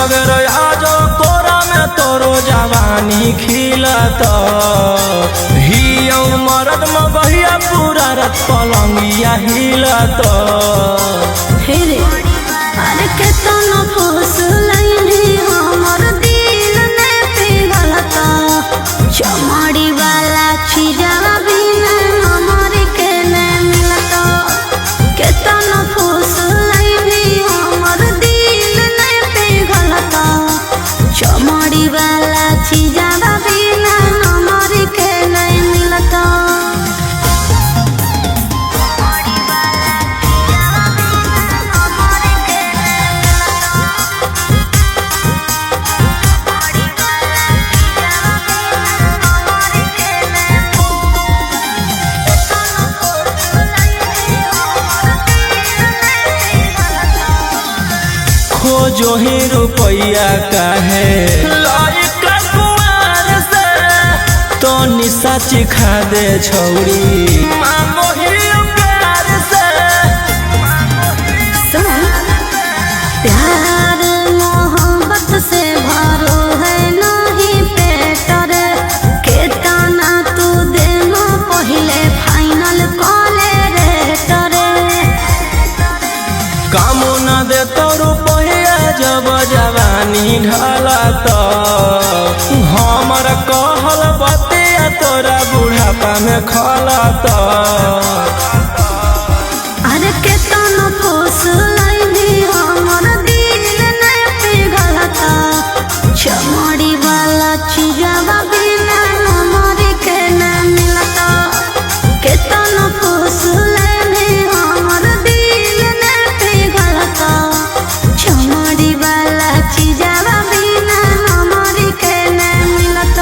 सवेरे आज कोरा में तोरो जवानी खिलत हियौ मरद मगहिया पूरा रात पलंगिया हिलत हे रे अरे केतना फूस लइनी हमर दिल ने पिघलत चमड़ी वाला चीजवा बिना हमर के ने मिलत केतना फूस लइनी हमर दिल ने पिघलत चमड़ी वाला चीजवा बिना हमर के ने मिलत खोजो ही रुपया काहे लाइका कुआर से तो निशा चिखा दे छौरी मांगो ही प्यार से सुन प्यार मोहब्बत से भरो है नहीं पेट रे केतना तू देनो पहिले फाइनल कॉले रेट रे कामो न दे तो रुपया जब जवानी ढलत हमर कहल बतिया तोरा बुढ़ापा में खलत अरे केतना फूस लइनी हमर दिल ने पिघलत चमड़ी वाला चीजवा बिना हमर के न मिलत केतना फूस लइनी हमर दिल ने पिघलत चमड़ी वाला चीजवा बिना हमर के न मिलत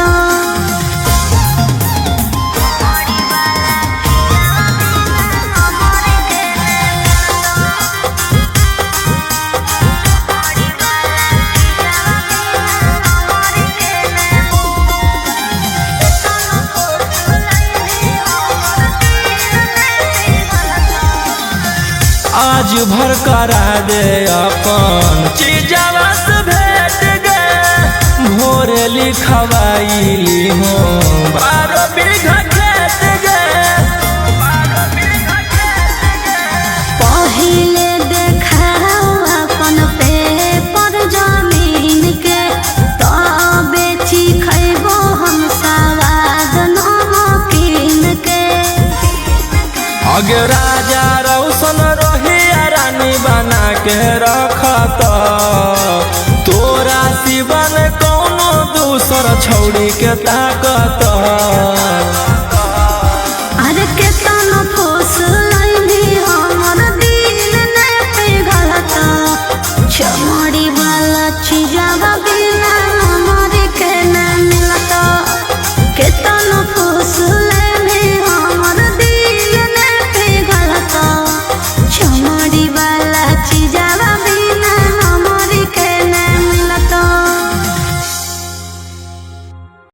आज भर करा दे अपन चीजवा से भेट गे भोरे लिखवाइली हो 12 बीघा खेत गे पहिले देखाओ अपन पेपर जमीन के तबे खैबो हम सवाद नमकीन के अगे राजा रौशन रही रानी बना के रखत तोरा सिवन कौनो दूसर छौड़ी के ताकत।